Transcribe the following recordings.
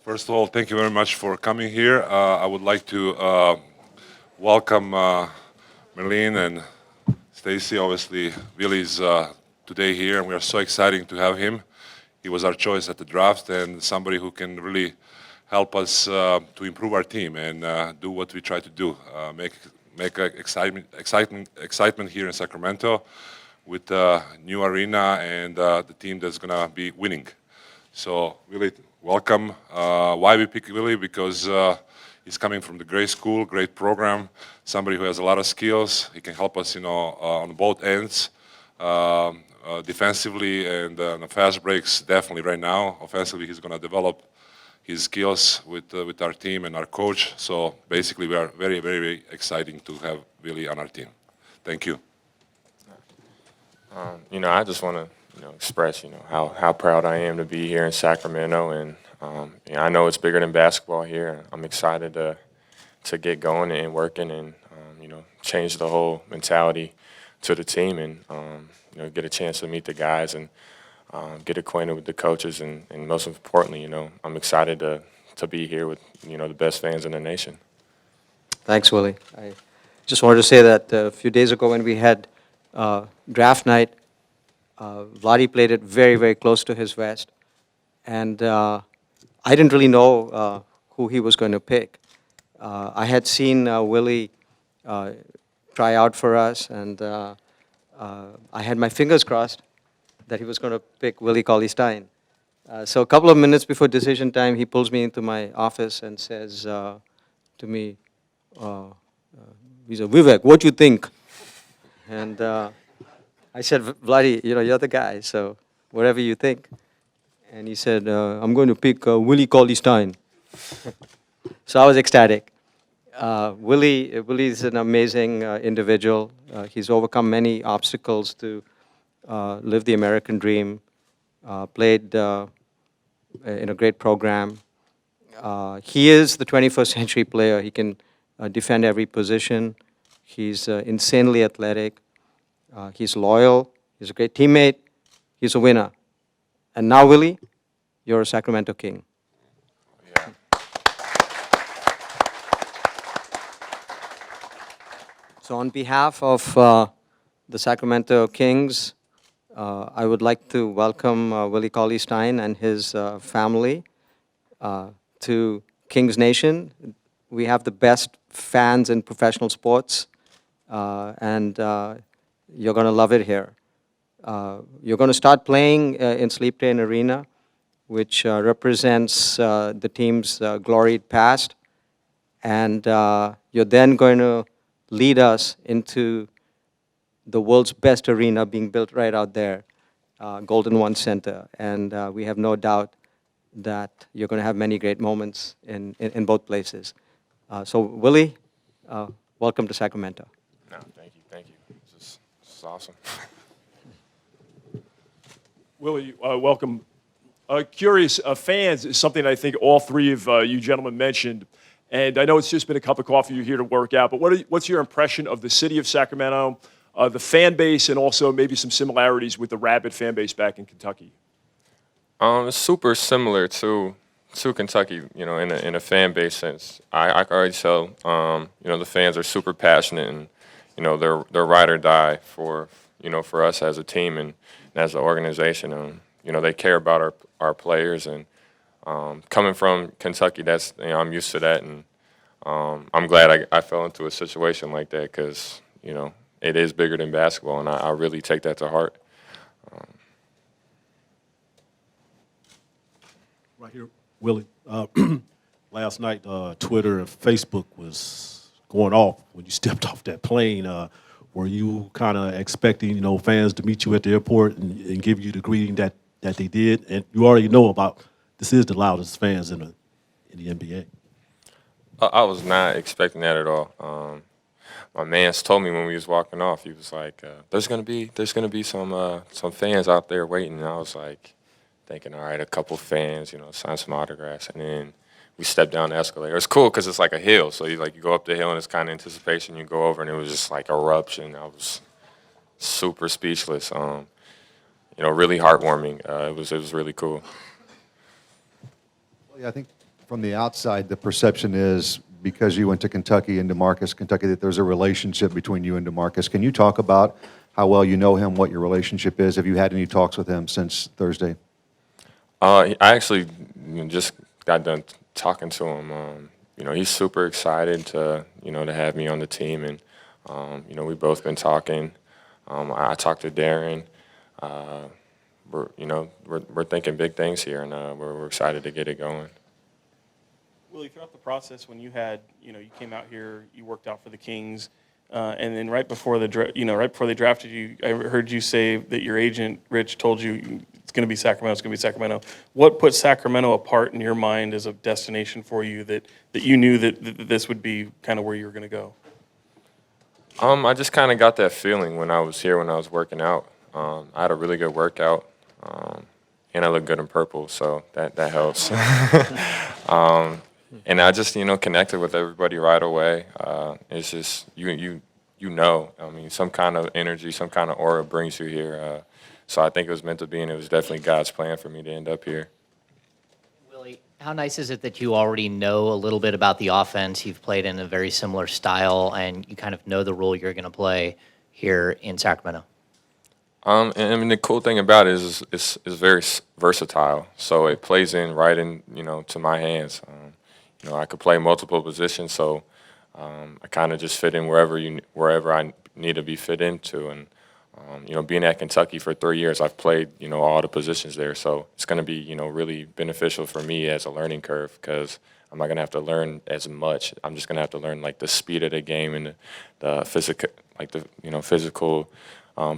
First of all, thank you very much for coming here. I would like to welcome Merlene and Stacy. Obviously, Willie's today here, and we are so excited to have him. He was our choice at the draft, and somebody who can really help us to improve our team and do what we try to do, make excitement here in Sacramento with a new arena and the team that's gonna be winning. So, Willie, welcome. Why we pick Willie? Because he's coming from the great school, great program, somebody who has a lot of skills. He can help us, on both ends, defensively and on the fast breaks, definitely right now. Offensively, he's going to develop his skills with our team and our coach. So basically, we are very, very, very excited to have Willie on our team. Thank you. I just want to, express, how proud I am to be here in Sacramento, and I know it's bigger than basketball here. I'm excited to get going and working, and change the whole mentality to the team, and get a chance to meet the guys and get acquainted with the coaches, and most importantly, I'm excited to be here with the best fans in the nation. Thanks, Willie. I just wanted to say that a few days ago when we had draft night, Vladi played it very, very close to his vest, and I didn't really know who he was going to pick. I had seen Willie try out for us, and I had my fingers crossed that he was going to pick Willie Caullie-Stein. So a couple of minutes before decision time, he pulls me into my office and says to me, he said, "Vivek, what do you think?" And I said, "Vladi, you're the guy, so whatever you think." And he said, "I'm going to pick Willie Caullie-Stein." So I was ecstatic. Willie is an amazing individual. He's overcome many obstacles to live the American dream, played in a great program. He is the 21st century player. He can defend every position. He's insanely athletic. He's loyal. He's a great teammate. He's a winner. And now, Willie, you're a Sacramento King. Yeah. So on behalf of the Sacramento Kings, I would like to welcome Willie Caullie-Stein and his family to Kings Nation. We have the best fans in professional sports, and you're going to love it here. You're going to start playing in Sleep Train Arena, which represents the team's gloried past, and you're then going to lead us into the world's best arena being built right out there, Golden One Center, and we have no doubt that you're going to have many great moments in both places. So, Willie, welcome to Sacramento. No, thank you. This is awesome. Willie, welcome. Curious, fans is something I think all three of you gentlemen mentioned, and I know it's just been a cup of coffee, you're here to work out, but what's your impression of the city of Sacramento, the fan base, and also maybe some similarities with the Rapid fan base back in Kentucky? It's super similar to Kentucky, in a fan base sense. I can already tell, the fans are super passionate, and they're ride or die for us as a team and as an organization. They care about our players, and coming from Kentucky, that's I'm used to that, and I'm glad I fell into a situation like that because it is bigger than basketball, and I really take that to heart. Right here, Willie. Last night, Twitter and Facebook was going off when you stepped off that plane. Were you kind of expecting, fans to meet you at the airport and give you the greeting that they did? And you already know about this is the loudest fans in the NBA. I was not expecting that at all. My man's told me when we was walking off, he was like, "There's gonna be some fans out there waiting." And I was like, thinking, all right, a couple fans, sign some autographs, and then we stepped down the escalator. It's cool because it's like a hill, so you go up the hill and it's kind of anticipation. You go over, and it was just like eruption. I was super speechless. Really heartwarming. It was really cool. Well, yeah, I think from the outside, the perception is because you went to Kentucky and DeMarcus, Kentucky, that there's a relationship between you and DeMarcus. Can you talk about how well you know him, what your relationship is? Have you had any talks with him since Thursday? I actually just got done talking to him. He's super excited to have me on the team, and we've both been talking. I talked to Darren. We're thinking big things here, and we're excited to get it going. Willie, throughout the process, when you you came out here, you worked out for the Kings, and then right before they drafted you, I heard you say that your agent Rich told you it's going to be Sacramento. It's going to be Sacramento. What put Sacramento apart in your mind as a destination for you that you knew that this would be kind of where you were going to go? I just kind of got that feeling when I was here when I was working out. I had a really good workout, and I look good in purple, so that helps. And I just connected with everybody right away. It's just you know. I mean, some kind of energy, some kind of aura brings you here. So I think it was meant to be, and it was definitely God's plan for me to end up here. Willie, how nice is it that you already know a little bit about the offense? You've played in a very similar style, and you kind of know the role you're going to play here in Sacramento. And I mean, the cool thing about it is it's very versatile. So it plays in right in to my hands. I could play multiple positions, so I kind of just fit in wherever I need to be fit into. And being at Kentucky for 3 years, I've played all the positions there, so it's going to be really beneficial for me as a learning curve because I'm not going to have to learn as much. I'm just going to have to learn like the speed of the game and the physical, physical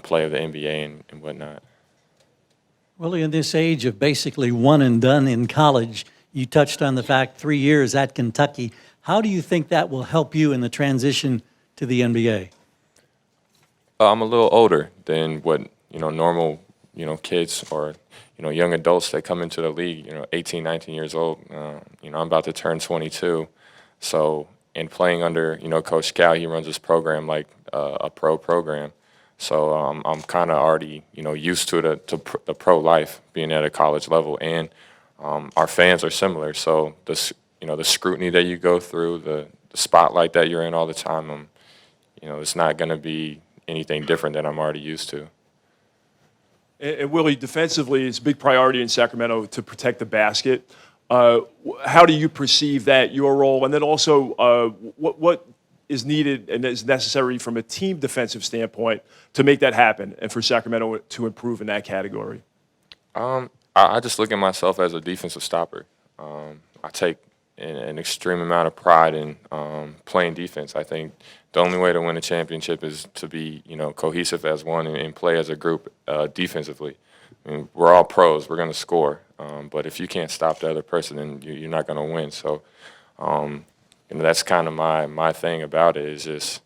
play of the NBA and whatnot. Willie, in this age of basically one and done in college, you touched on the fact 3 years at Kentucky. How do you think that will help you in the transition to the NBA? I'm a little older than what normal kids or young adults that come into the league. 18, 19 years old. I'm about to turn 22. So in playing under Coach Cal, he runs this program like a pro program. So I'm kind of already used to the pro life being at a college level, and our fans are similar. So the scrutiny that you go through, the spotlight that you're in all the time, it's not going to be anything different than I'm already used to. And Willie, defensively, it's a big priority in Sacramento to protect the basket. How do you perceive that, your role? And then also, what is needed and is necessary from a team defensive standpoint to make that happen and for Sacramento to improve in that category? I just look at myself as a defensive stopper. I take an extreme amount of pride in playing defense. I think the only way to win a championship is to be, cohesive as one and play as a group defensively. I mean, we're all pros. We're going to score. But if you can't stop the other person, then you're not going to win. So, that's kind of my thing about it is just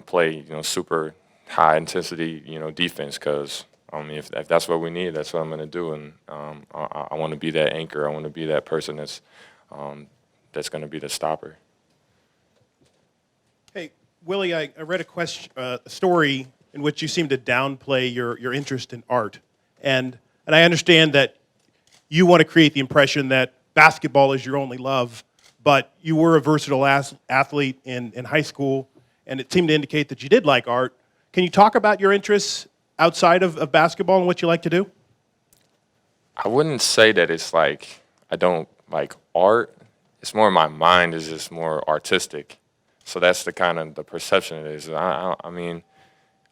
play, super high intensity, defense because, if that's what we need, that's what I'm going to do. And I want to be that anchor. I want to be that person that's going to be the stopper. Hey, Willie, I read a story in which you seem to downplay your interest in art. And I understand that you want to create the impression that basketball is your only love, but you were a versatile athlete in high school, and it seemed to indicate that you did like art. Can you talk about your interests outside of basketball and what you like to do? I wouldn't say that it's like I don't like art. It's more my mind is just more artistic. So that's the kind of the perception it is. I mean,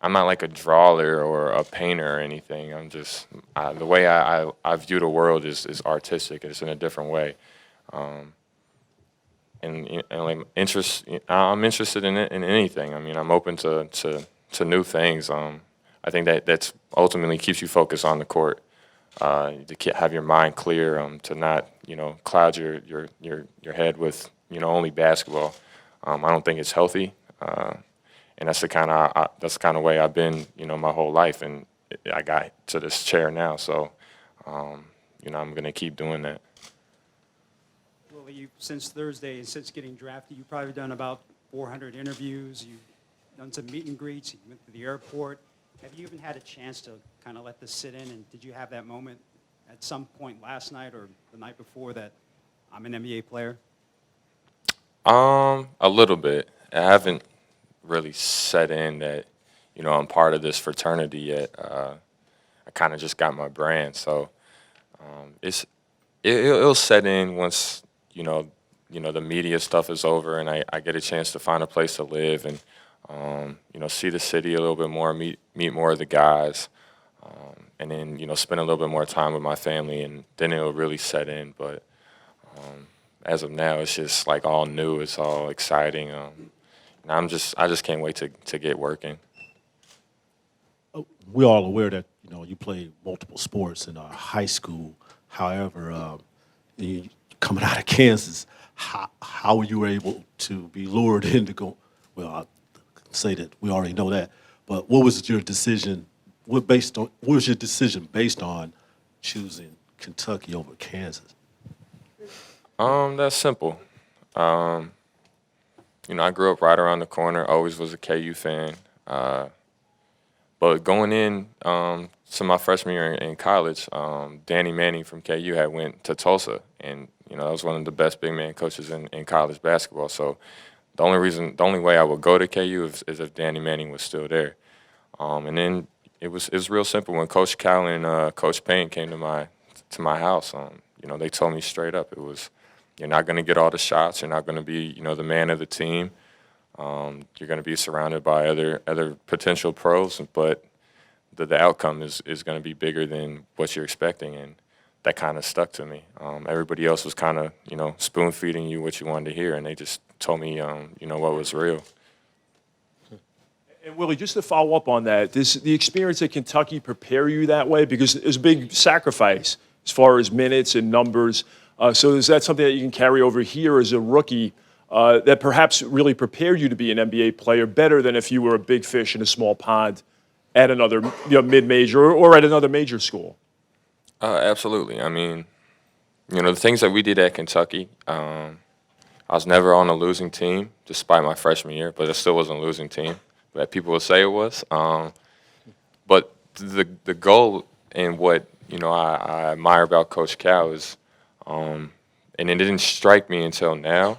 I'm not like a drawer or a painter or anything. I'm just the way I view the world is artistic. It's in a different way. And like I'm interested in it in anything. I mean, I'm open to new things. I think that's ultimately keeps you focused on the court. To have your mind clear, to not cloud your head with only basketball. I don't think it's healthy, and that's the kind of way I've been my whole life, and I got to this chair now. So I'm gonna keep doing that. Well, since Thursday and since getting drafted, you've probably done about 400 interviews. You've done some meet and greets. You went to the airport. Have you even had a chance to kind of let this sit in? And did you have that moment at some point last night or the night before that I'm an NBA player? A little bit. I haven't really set in that, I'm part of this fraternity yet. I kind of just got my brand, so it'll set in once the media stuff is over and I get a chance to find a place to live and see the city a little bit more, meet more of the guys, and then spend a little bit more time with my family, and then it'll really set in. But as of now, it's just like all new. It's all exciting. And I just can't wait to get working. We're all aware that you played multiple sports in high school. However, coming out of Kansas, how you were able to be lured into go? Well, I say that we already know that, but what was your decision? What was your decision based on choosing Kentucky over Kansas? That's simple. I grew up right around the corner. Always was a KU fan. But going in to my freshman year in college, Danny Manning from KU had went to Tulsa, and that was one of the best big man coaches in college basketball. So the only way I would go to KU is if Danny Manning was still there. And then it was real simple when Coach Cal and Coach Payne came to my house. They told me straight up, it was, you're not going to get all the shots. You're not going to be the man of the team. You're going to be surrounded by other potential pros, but the outcome is going to be bigger than what you're expecting, and that kind of stuck to me. Everybody else was kind of spoon feeding you what you wanted to hear, and they just told me what was real. And Willie, just to follow up on that, does the experience at Kentucky prepare you that way? Because there's a big sacrifice as far as minutes and numbers. So is that something that you can carry over here as a rookie that perhaps really prepared you to be an NBA player better than if you were a big fish in a small pond at another mid-major or at another major school? Absolutely. I mean, the things that we did at Kentucky, I was never on a losing team despite my freshman year, but it still wasn't a losing team. That people would say it was. But the goal and what I admire about Coach Cal is, and it didn't strike me until now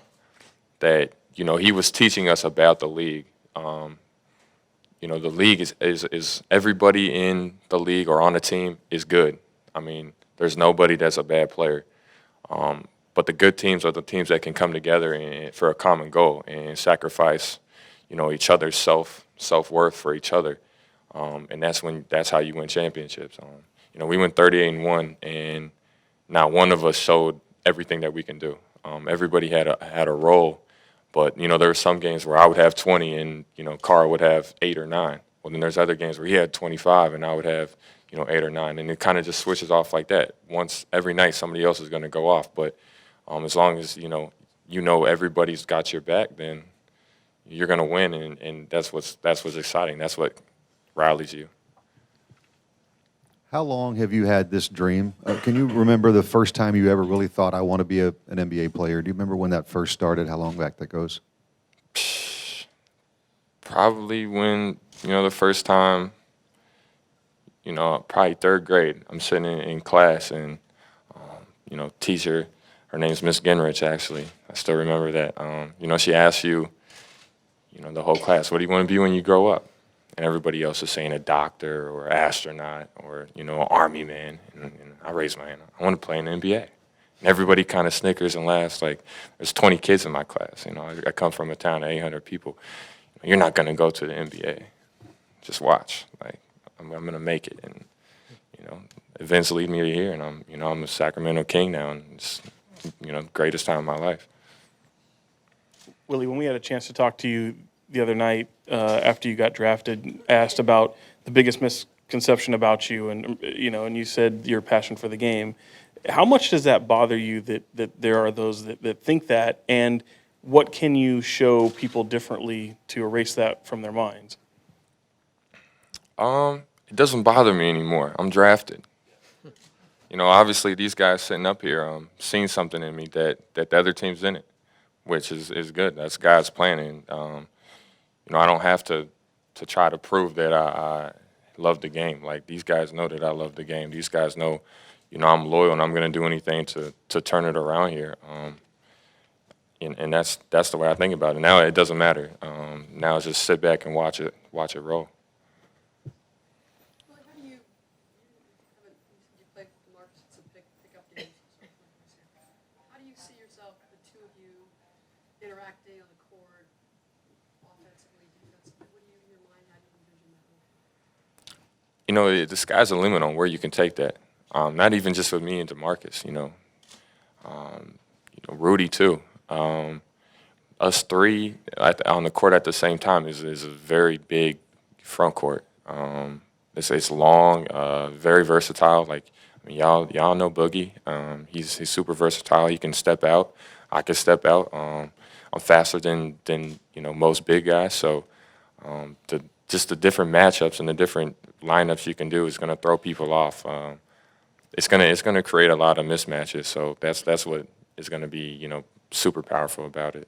that he was teaching us about the league. The league is everybody in the league or on the team is good. I mean, there's nobody that's a bad player. But the good teams are the teams that can come together for a common goal and sacrifice, each other's self-worth for each other. And that's how you win championships. We went 38-1, and not one of us showed everything that we can do. Everybody had a role, but there were some games where I would have 20 and Carr would have 8 or 9. Well, then there's other games where he had 25 and I would have 8 or 9, and it kind of just switches off like that. Once every night, somebody else is going to go off, but as long as everybody's got your back, then you're going to win, and that's what's exciting. That's what rallies you. How long have you had this dream? Can you remember the first time you ever really thought, I want to be an NBA player? Do you remember when that first started, how long back that goes? Probably when, the first time, probably third grade. I'm sitting in class, and, teacher, her name's Miss Ginrich, actually. I still remember that. She asks you, the whole class, what do you want to be when you grow up? And everybody else is saying a doctor or astronaut or, an army man. And I raise my hand. I want to play in the NBA. And everybody kind of snickers and laughs. Like, there's 20 kids in my class. I come from a town of 800 people. You're not going to go to the NBA. Just watch. Like, I'm going to make it. And, events lead me to here. And I'm a Sacramento King now. And it's, greatest time of my life. Willie, when we had a chance to talk to you the other night after you got drafted, asked about the biggest misconception about you, and and you said your passion for the game. How much does that bother you that there are those that think that, and what can you show people differently to erase that from their minds? It doesn't bother me anymore. I'm drafted. Obviously these guys sitting up here seen something in me that the other teams didn't, which is good. That's God's plan, and I don't have to try to prove that I love the game. Like, these guys know that I love the game. These guys know, I'm loyal and I'm going to do anything to turn it around here. And that's the way I think about it. Now it doesn't matter. Now it's just sit back and watch it roll. Well, how do you play with the Marcus to pick up games? How do you see yourself, the two of you, interacting on the court, offensively, defensively? What do you, in your mind, how do you envision that? The sky's the limit on where you can take that. Not even just with me and DeMarcus, Rudy too. Us three on the court at the same time is a very big front court. It's long, very versatile. Y'all know Boogie. He's super versatile. He can step out. I can step out. I'm faster than most big guys. So just the different matchups and the different lineups you can do is going to throw people off. It's gonna create a lot of mismatches. So that's what is going to be super powerful about it.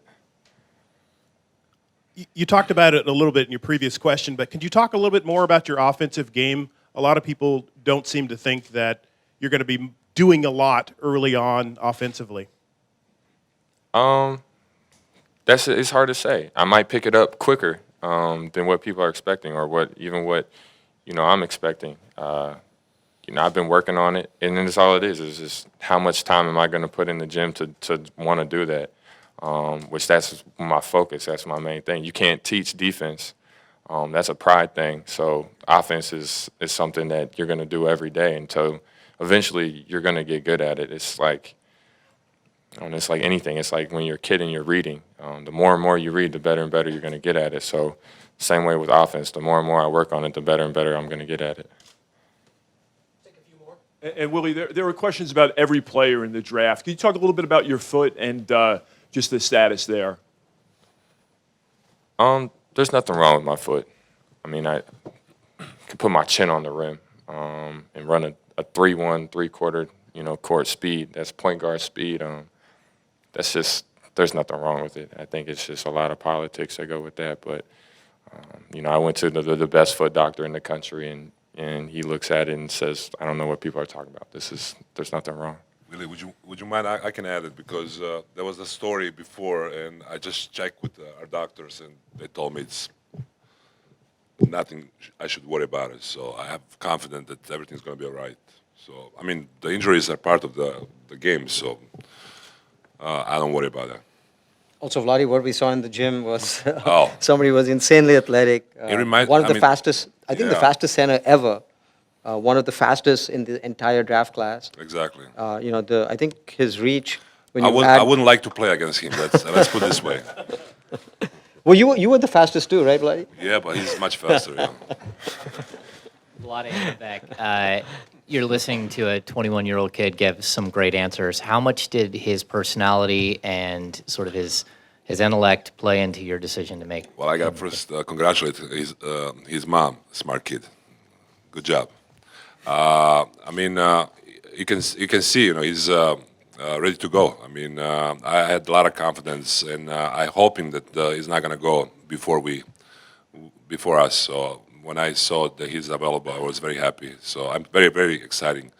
You talked about it a little bit in your previous question, but could you talk a little bit more about your offensive game? A lot of people don't seem to think that you're going to be doing a lot early on offensively. It's hard to say. I might pick it up quicker than what people are expecting, or what I'm expecting. I've been working on it, and then that's all it is just how much time am I going to put in the gym to want to do that, which that's my focus. That's my main thing. You can't teach defense. That's a pride thing. So offense is something that you're going to do every day until eventually you're going to get good at it. It's like anything. It's like when you're a kid and you're reading. The more and more you read, the better and better you're going to get at it. So same way with offense. The more and more I work on it, the better and better I'm going to get at it. And Willie, there were questions about every player in the draft. Can you talk a little bit about your foot and just the status there? There's nothing wrong with my foot. I mean, I can put my chin on the rim and run a 3-1, 3/4, court speed. That's point guard speed. There's nothing wrong with it. I think it's just a lot of politics that go with that. But I went to the best foot doctor in the country, and he looks at it and says, I don't know what people are talking about. There's nothing wrong. Willie, would you mind? I can add it because there was a story before, and I just checked with our doctors, and they told me it's nothing I should worry about it. So I have confidence that everything's going to be all right. So, I mean, the injuries are part of the game, so I don't worry about that. Also, Vladi, what we saw in the gym was Oh. somebody was insanely athletic. One of the fastest, I think the yeah. fastest center ever. One of the fastest in the entire draft class. Exactly. I think his reach. When I you wouldn't like to play against him. Let's put it this way. Well, you were the fastest too, right, Vladi? Yeah, but he's much faster. Yeah. Vlade Beck, you're listening to a 21-year-old kid give some great answers. How much did his personality and sort of his intellect play into your decision to make? Well, I got first congratulate his mom, smart kid. Good job. I mean, you can see, he's ready to go. I mean, I had a lot of confidence, and I hoping that he's not going to go before us. So when I saw that he's available, I was very happy. So I'm very, very excited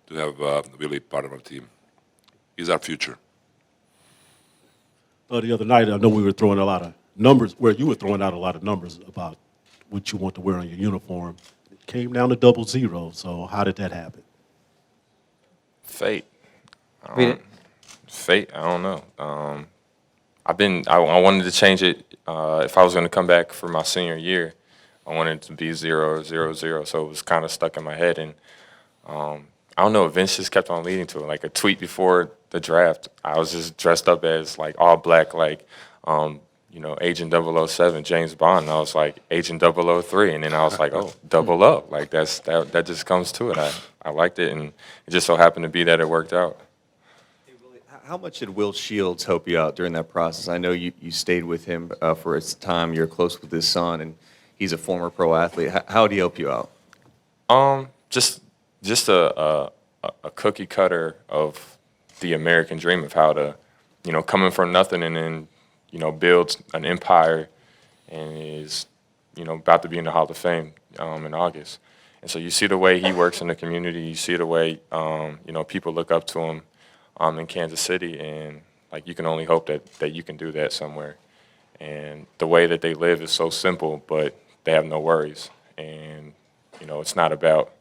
to have Willie part of our team. He's our future. The other night, I know we were throwing a lot of numbers, where you were throwing out a lot of numbers about what you want to wear on your uniform. It came down to 00. So how did that happen? Fate. Fate, I don't know. I wanted to change it. If I was going to come back for my senior year, I wanted it to be 0, 0, 0. So it was kind of stuck in my head. And I don't know, events just kept on leading to it. Like a tweet before the draft, I was just dressed up as like all black, like, Agent 007, James Bond. And I was like, Agent 003. And then I was like, oh, 00. Like that just comes to it. I liked it. And it just so happened to be that it worked out. How much did Will Shields help you out during that process? I know you stayed with him for his time. You're close with his son, and he's a former pro athlete. How did he help you out? Just a cookie cutter of the American dream of how to, coming from nothing and then, build an empire and is, about to be in the Hall of Fame in August. And so you see the way he works in the community. You see the way you know, people look up to him in Kansas City, and like you can only hope that you can do that somewhere. And the way that they live is so simple, but they have no worries. And you know, it's not about,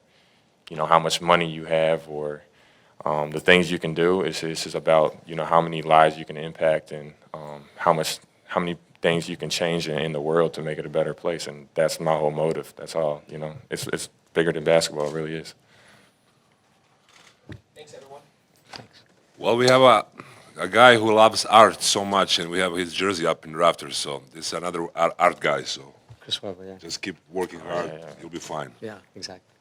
you know, how much money you have or the things you can do. It's just about, you know, how many lives you can impact and how many things you can change in the world to make it a better place. And that's my whole motive. That's all. You know, it's bigger than basketball. It really is. Well, we have a guy who loves art so much, and we have his jersey up in the rafters. So this is another art guy. So Chris Webber, yeah. just keep working hard. You'll be fine. Yeah, exactly.